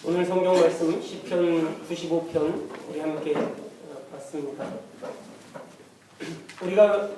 오늘 성경 말씀 시편 95편 우리 함께 봤습니다. 우리가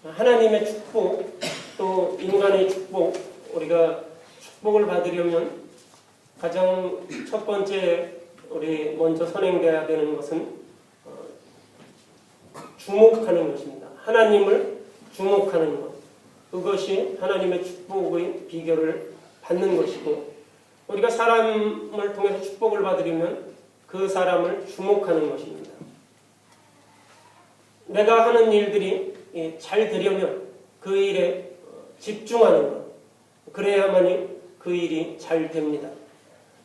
하나님의 축복 또 인간의 축복, 우리가 축복을 받으려면 가장 첫 번째 우리 먼저 선행돼야 되는 것은 주목하는 것입니다. 하나님을 주목하는 것, 그것이 하나님의 축복의 비결을 받는 것이고, 우리가 사람을 통해서 축복을 받으려면 그 사람을 주목하는 것입니다. 내가 하는 일들이 잘 되려면 그 일에 집중하는 것, 그래야만이 그 일이 잘 됩니다.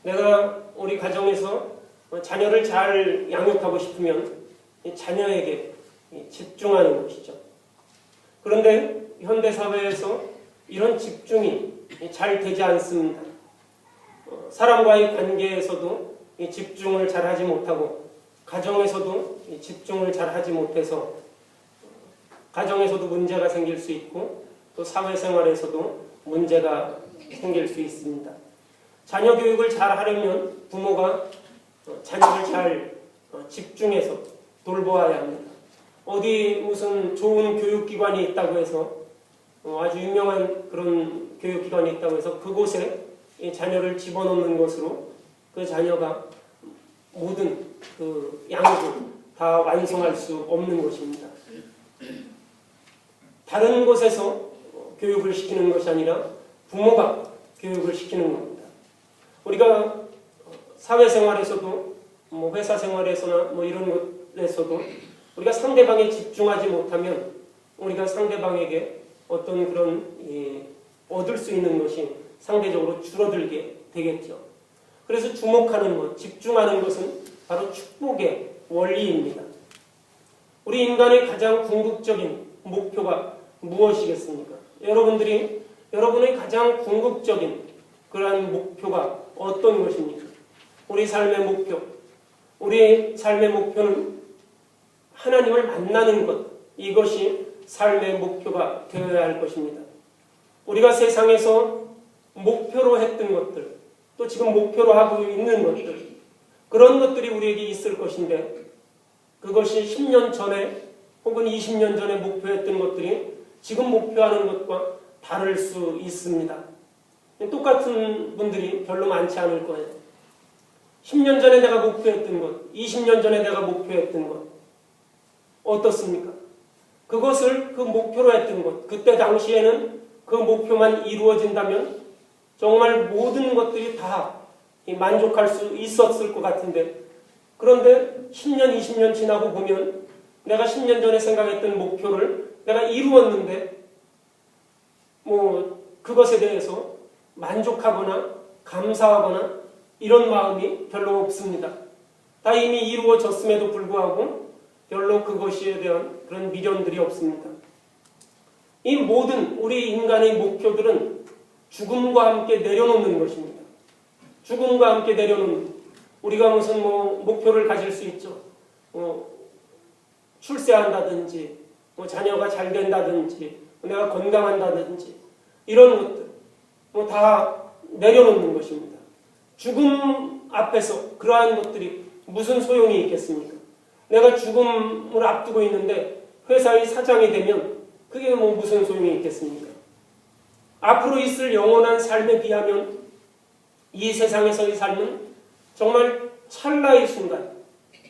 내가 우리 가정에서 자녀를 잘 양육하고 싶으면 자녀에게 집중하는 것이죠. 그런데 현대사회에서 이런 집중이 잘 되지 않습니다. 사람과의 관계에서도 집중을 잘 하지 못하고, 가정에서도 집중을 잘 하지 못해서 가정에서도 문제가 생길 수 있고, 또 사회생활에서도 문제가 생길 수 있습니다. 자녀 교육을 잘 하려면 부모가 자녀를 잘 집중해서 돌보아야 합니다. 어디 무슨 좋은 교육기관이 있다고 해서 아주 유명한 그런 교육기관이 있다고 해서 그곳에 자녀를 집어넣는 것으로 그 자녀가 모든 그 양육을 다 완성할 수 없는 것입니다. 다른 곳에서 교육을 시키는 것이 아니라 부모가 교육을 시키는 겁니다. 우리가 사회생활에서도 회사 생활에서나 이런 곳에서도 우리가 상대방에 집중하지 못하면 우리가 상대방에게 어떤 그런 얻을 수 있는 것이 상대적으로 줄어들게 되겠죠. 그래서 주목하는 것, 집중하는 것은 바로 축복의 원리입니다. 우리 인간의 가장 궁극적인 목표가 무엇이겠습니까? 여러분의 가장 궁극적인 그러한 목표가 어떤 것입니까? 우리 삶의 목표는 하나님을 만나는 것, 이것이 삶의 목표가 되어야 할 것입니다. 우리가 세상에서 목표로 했던 것들, 또 지금 목표로 하고 있는 것들, 그런 것들이 우리에게 있을 것인데, 그것이 10년 전에 혹은 20년 전에 목표했던 것들이 지금 목표하는 것과 다를 수 있습니다. 똑같은 분들이 별로 많지 않을 거예요. 10년 전에 내가 목표했던 것, 20년 전에 내가 목표했던 것, 어떻습니까? 그것을 그 목표로 했던 것, 그때 당시에는 그 목표만 이루어진다면 정말 모든 것들이 다 만족할 수 있었을 것 같은데, 그런데 10년, 20년 지나고 보면 내가 10년 전에 생각했던 목표를 내가 이루었는데 그것에 대해서 만족하거나 감사하거나 이런 마음이 별로 없습니다. 다 이미 이루어졌음에도 불구하고 별로 그것에 대한 그런 미련들이 없습니다. 이 모든 우리 인간의 목표들은 죽음과 함께 내려놓는 것입니다. 죽음과 함께 내려놓는, 우리가 무슨 목표를 가질 수 있죠. 출세한다든지, 자녀가 잘 된다든지, 내가 건강한다든지, 이런 것들 다 내려놓는 것입니다. 죽음 앞에서 그러한 것들이 무슨 소용이 있겠습니까? 내가 죽음을 앞두고 있는데 회사의 사장이 되면 그게 무슨 소용이 있겠습니까? 앞으로 있을 영원한 삶에 비하면 이 세상에서의 삶은 정말 찰나의 순간,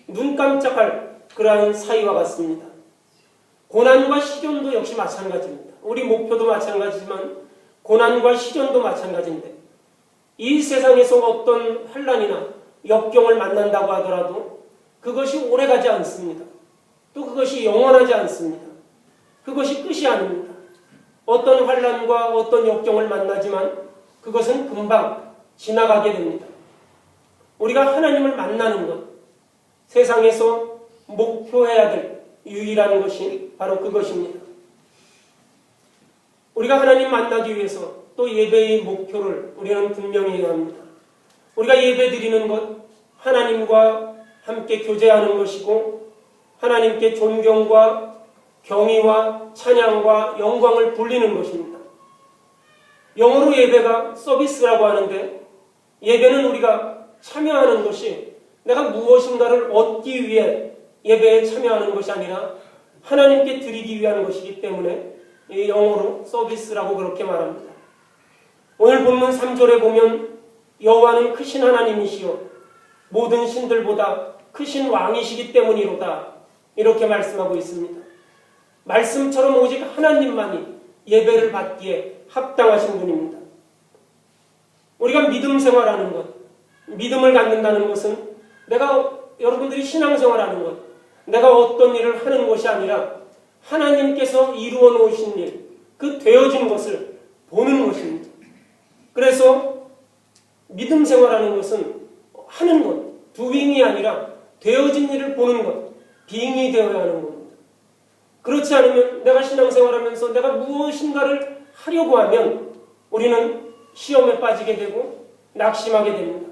눈 깜짝할 그러한 사이와 같습니다. 고난과 시련도 역시 마찬가지입니다. 우리 목표도 마찬가지지만 고난과 시련도 마찬가지인데, 이 세상에서 어떤 환난이나 역경을 만난다고 하더라도 그것이 오래가지 않습니다. 또 그것이 영원하지 않습니다. 그것이 끝이 아닙니다. 어떤 환난과 어떤 역경을 만나지만 그것은 금방 지나가게 됩니다. 우리가 하나님을 만나는 것, 세상에서 목표해야 될 유일한 것이 바로 그것입니다. 우리가 하나님 만나기 위해서 또 예배의 목표를 우리는 분명히 해야 합니다. 우리가 예배 드리는 것, 하나님과 함께 교제하는 것이고, 하나님께 존경과 경의와 찬양과 영광을 돌리는 것입니다. 영어로 예배가 서비스라고 하는데, 예배는 우리가 참여하는 것이 내가 무엇인가를 얻기 위해 예배에 참여하는 것이 아니라 하나님께 드리기 위한 것이기 때문에 영어로 서비스라고 그렇게 말합니다. 오늘 본문 3절에 보면 여호와는 크신 하나님이시요 모든 신들보다 크신 왕이시기 때문이로다 이렇게 말씀하고 있습니다. 말씀처럼 오직 하나님만이 예배를 받기에 합당하신 분입니다. 우리가 믿음 생활하는 것, 믿음을 갖는다는 것은 여러분들이 신앙생활하는 것, 내가 어떤 일을 하는 것이 아니라 하나님께서 이루어 놓으신 일, 그 되어진 것을 보는 것입니다. 그래서 믿음 생활하는 것은 하는 것, doing이 아니라 되어진 일을 보는 것, being이 되어야 하는 겁니다. 그렇지 않으면 내가 신앙생활하면서 내가 무엇인가를 하려고 하면 우리는 시험에 빠지게 되고 낙심하게 됩니다.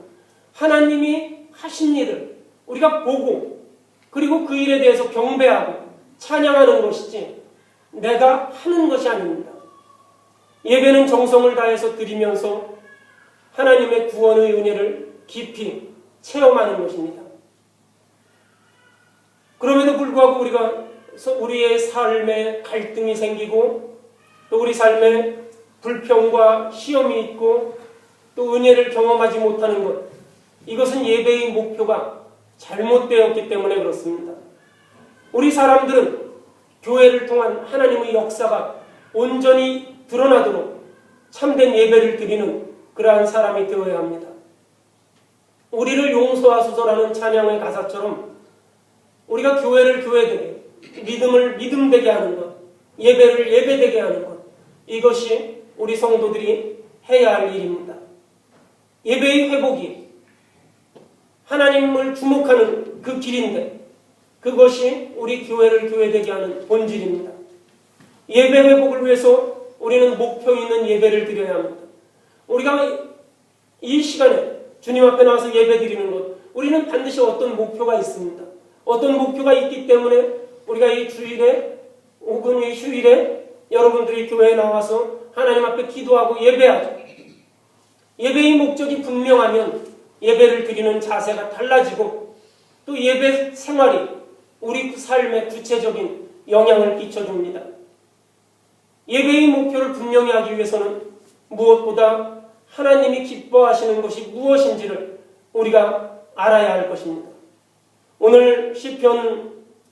하나님이 하신 일을 우리가 보고 그리고 그 일에 대해서 경배하고 찬양하는 것이지 내가 하는 것이 아닙니다. 예배는 정성을 다해서 드리면서 하나님의 구원의 은혜를 깊이 체험하는 것입니다. 그럼에도 불구하고 우리의 삶에 갈등이 생기고 또 우리 삶에 불평과 시험이 있고 또 은혜를 경험하지 못하는 것, 이것은 예배의 목표가 잘못되었기 때문에 그렇습니다. 우리 사람들은 교회를 통한 하나님의 역사가 온전히 드러나도록 참된 예배를 드리는 그러한 사람이 되어야 합니다. 우리를 용서하소서라는 찬양의 가사처럼 우리가 교회를 교회되게, 믿음을 믿음되게 하는 것, 예배를 예배되게 하는 것, 이것이 우리 성도들이 해야 할 일입니다. 예배의 회복이 하나님을 주목하는 그 길인데 그것이 우리 교회를 교회되게 하는 본질입니다. 예배 회복을 위해서 우리는 목표 있는 예배를 드려야 합니다. 우리가 이 시간에 주님 앞에 나와서 예배 드리는 것, 우리는 반드시 어떤 목표가 있습니다. 어떤 목표가 있기 때문에 우리가 이 주일에 혹은 이 휴일에 여러분들이 교회에 나와서 하나님 앞에 기도하고 예배하죠. 예배의 목적이 분명하면 예배를 드리는 자세가 달라지고 또 예배 생활이 우리 삶에 구체적인 영향을 끼쳐줍니다. 예배의 목표를 분명히 하기 위해서는 무엇보다 하나님이 기뻐하시는 것이 무엇인지를 우리가 알아야 할 것입니다. 오늘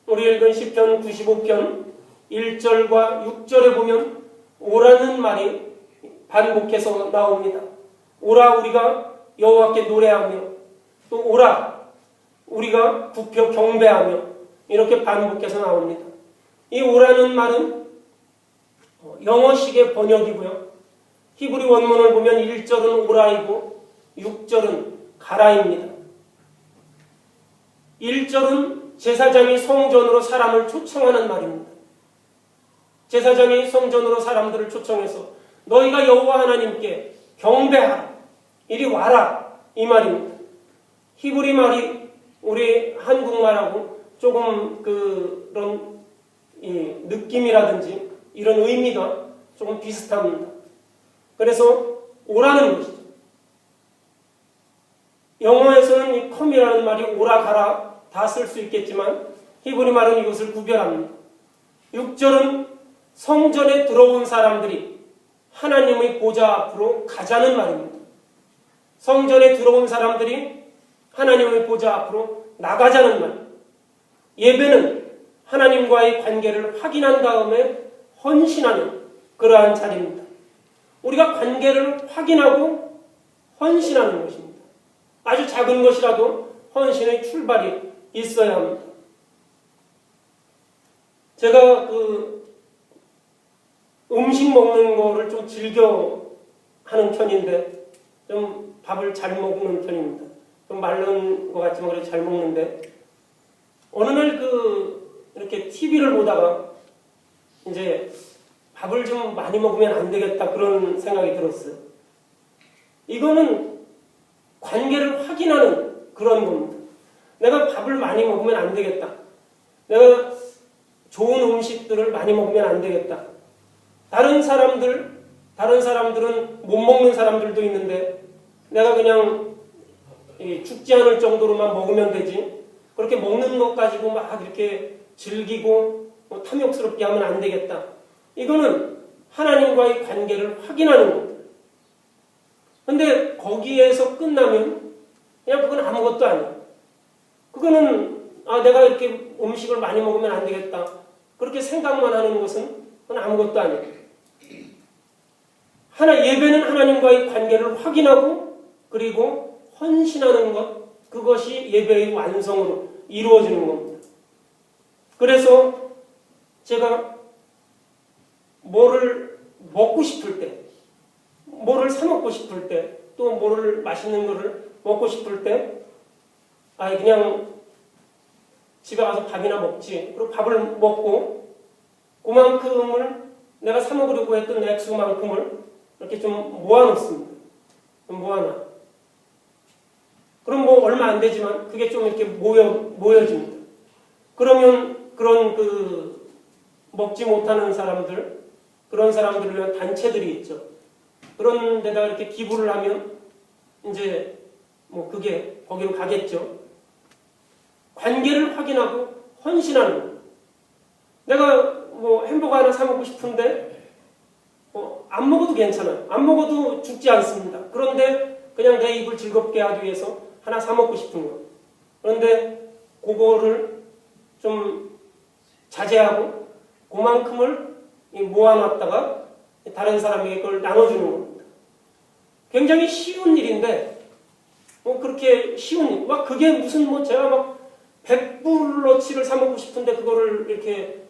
우리 읽은 시편 95편 1절과 6절에 보면 오라는 말이 반복해서 나옵니다. 오라 우리가 여호와께 노래하며 또 오라 우리가 굽혀 경배하며 이렇게 반복해서 나옵니다. 이 오라는 말은 영어식의 번역이고요. 히브리 원문을 보면 1절은 오라이고 6절은 가라입니다. 1절은 제사장이 성전으로 사람을 초청하는 말입니다. 제사장이 성전으로 사람들을 초청해서 너희가 여호와 하나님께 경배하라, 이리 와라, 이 말입니다. 히브리 말이 우리 한국말하고 조금 그런 느낌이라든지 이런 의미가 조금 비슷합니다. 그래서 오라는 것이죠. 영어에서는 이 come이라는 말이 오라 가라 다 쓸 수 있겠지만 히브리 말은 이것을 구별합니다. 6절은 성전에 들어온 사람들이 하나님의 보좌 앞으로 가자는 말입니다. 성전에 들어온 사람들이 하나님의 보좌 앞으로 나가자는 말. 예배는 하나님과의 관계를 확인한 다음에 헌신하는 그러한 자리입니다. 우리가 관계를 확인하고 헌신하는 것입니다. 아주 작은 것이라도 헌신의 출발이 있어야 합니다. 제가 음식 먹는 거를 좀 즐겨 하는 편인데 좀 밥을 잘 먹는 편입니다. 좀 마른 것 같지만 그래도 잘 먹는데 어느 날 이렇게 TV를 보다가 이제 밥을 좀 많이 먹으면 안 되겠다 그런 생각이 들었어요. 이거는 관계를 확인하는 그런 겁니다. 내가 밥을 많이 먹으면 안 되겠다. 내가 좋은 음식들을 많이 먹으면 안 되겠다. 다른 사람들은 못 먹는 사람들도 있는데 내가 그냥 죽지 않을 정도로만 먹으면 되지 그렇게 먹는 것 가지고 막 이렇게 즐기고 탐욕스럽게 하면 안 되겠다. 이거는 하나님과의 관계를 확인하는 겁니다. 근데 거기에서 끝나면 그냥 그건 아무것도 아니야. 그거는 내가 이렇게 음식을 많이 먹으면 안 되겠다. 그렇게 생각만 하는 것은 그건 아무것도 아니야. 예배는 하나님과의 관계를 확인하고 그리고 헌신하는 것, 그것이 예배의 완성으로 이루어지는 겁니다. 그래서 제가 뭐를 먹고 싶을 때, 뭐를 사 먹고 싶을 때, 또 뭐를 맛있는 거를 먹고 싶을 때, 그냥 집에 가서 밥이나 먹지. 그리고 밥을 먹고 그만큼을 내가 사 먹으려고 했던 액수만큼을 이렇게 좀 모아놓습니다. 좀 모아놔. 그럼 뭐 얼마 안 되지만 그게 좀 이렇게 모여집니다. 그러면 그런 먹지 못하는 사람들, 그런 사람들을 위한 단체들이 있죠. 그런 데다가 이렇게 기부를 하면 이제 뭐 그게 거기로 가겠죠. 관계를 확인하고 헌신하는 거예요. 내가 뭐 햄버거 하나 사 먹고 싶은데 안 먹어도 괜찮아요. 안 먹어도 죽지 않습니다. 그런데 그냥 내 입을 즐겁게 하기 위해서 하나 사 먹고 싶은 거예요. 그런데 그거를 좀 자제하고 그만큼을 모아놨다가 다른 사람에게 그걸 나눠주는 겁니다. 굉장히 쉬운 일인데 그렇게 쉬운 일. 그게 무슨 제가 막 100불어치를 사 먹고 싶은데 그거를 이렇게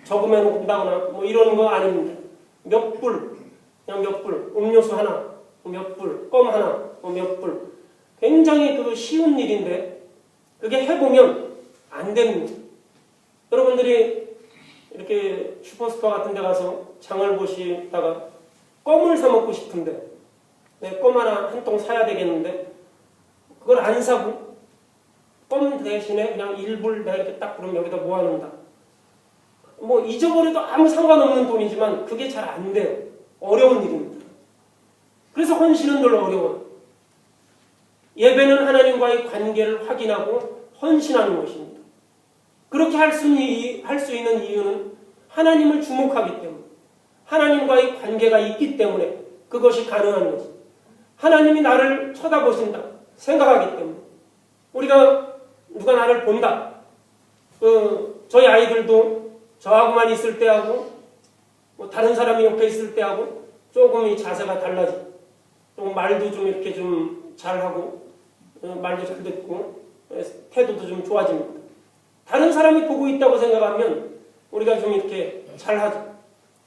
저금해 놓는다거나 이러는 거 아닙니다. 몇 불, 그냥 몇 불, 음료수 하나, 몇 불, 껌 하나, 몇 불. 굉장히 쉬운 일인데 그게 해보면 안 됩니다. 여러분들이 이렇게 슈퍼스토어 같은 데 가서 장을 보시다가 껌을 사 먹고 싶은데 껌 하나 한 통 사야 되겠는데 그걸 안 사고 껌 대신에 그냥 1불 내가 이렇게 딱 그럼 여기다 모아놓는다. 잊어버려도 아무 상관없는 돈이지만 그게 잘 안 돼요. 어려운 일입니다. 그래서 헌신은 늘 어려워요. 예배는 하나님과의 관계를 확인하고 헌신하는 것입니다. 그렇게 할 수 있는 이유는 하나님을 주목하기 때문에, 하나님과의 관계가 있기 때문에 그것이 가능한 거죠. 하나님이 나를 쳐다보신다 생각하기 때문에, 우리가 누가 나를 본다. 저희 아이들도 저하고만 있을 때하고 다른 사람이 옆에 있을 때하고 조금 이 자세가 달라져. 좀 말도 좀 이렇게 좀 잘하고 말도 잘 듣고 태도도 좀 좋아집니다. 다른 사람이 보고 있다고 생각하면 우리가 좀 이렇게 잘하죠.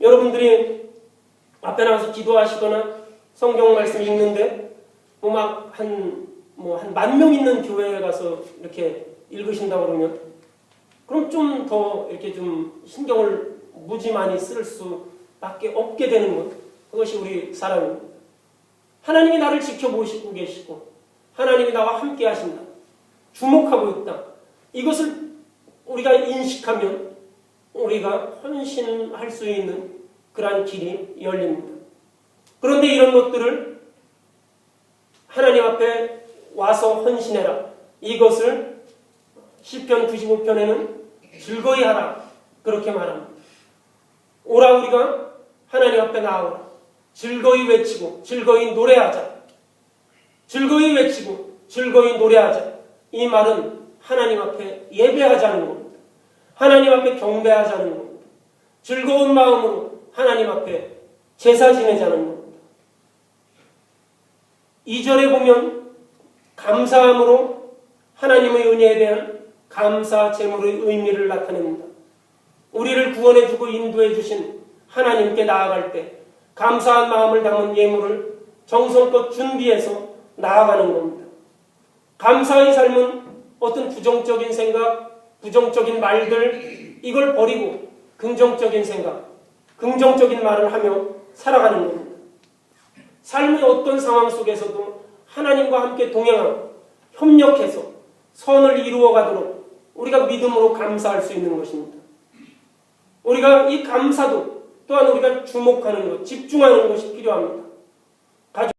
여러분들이 앞에 나와서 기도하시거나 성경 말씀 읽는데 한 10,000명 있는 교회에 가서 이렇게 읽으신다고 그러면 그럼 좀 더 이렇게 좀 신경을 무지 많이 쓸 수밖에 없게 되는 것. 그것이 우리 사람입니다. 하나님이 나를 지켜보시고 계시고 하나님이 나와 함께 하신다. 주목하고 있다. 이것을 우리가 인식하면 우리가 헌신할 수 있는 그러한 길이 열립니다. 그런데 이런 것들을 하나님 앞에 와서 헌신해라. 이것을 시편 95편에는 즐거이 하라. 그렇게 말합니다. 오라 우리가 하나님 앞에 나오라. 즐거이 외치고 즐거이 노래하자. 즐거이 외치고 즐거이 노래하자. 이 말은 하나님 앞에 예배하자는 겁니다. 하나님 앞에 경배하자는 겁니다. 즐거운 마음으로 하나님 앞에 제사 지내자는 겁니다. 2절에 보면 감사함으로 하나님의 은혜에 대한 감사 제물의 의미를 나타냅니다. 우리를 구원해주고 인도해주신 하나님께 나아갈 때 감사한 마음을 담은 예물을 정성껏 준비해서 나아가는 겁니다. 감사의 삶은 어떤 부정적인 생각, 부정적인 말들 이걸 버리고 긍정적인 생각, 긍정적인 말을 하며 살아가는 겁니다. 삶의 어떤 상황 속에서도 하나님과 함께 동행하고 협력해서 선을 이루어가도록 우리가 믿음으로 감사할 수 있는 것입니다. 우리가 이 감사도 또한 우리가 주목하는 것, 집중하는 것이 필요합니다.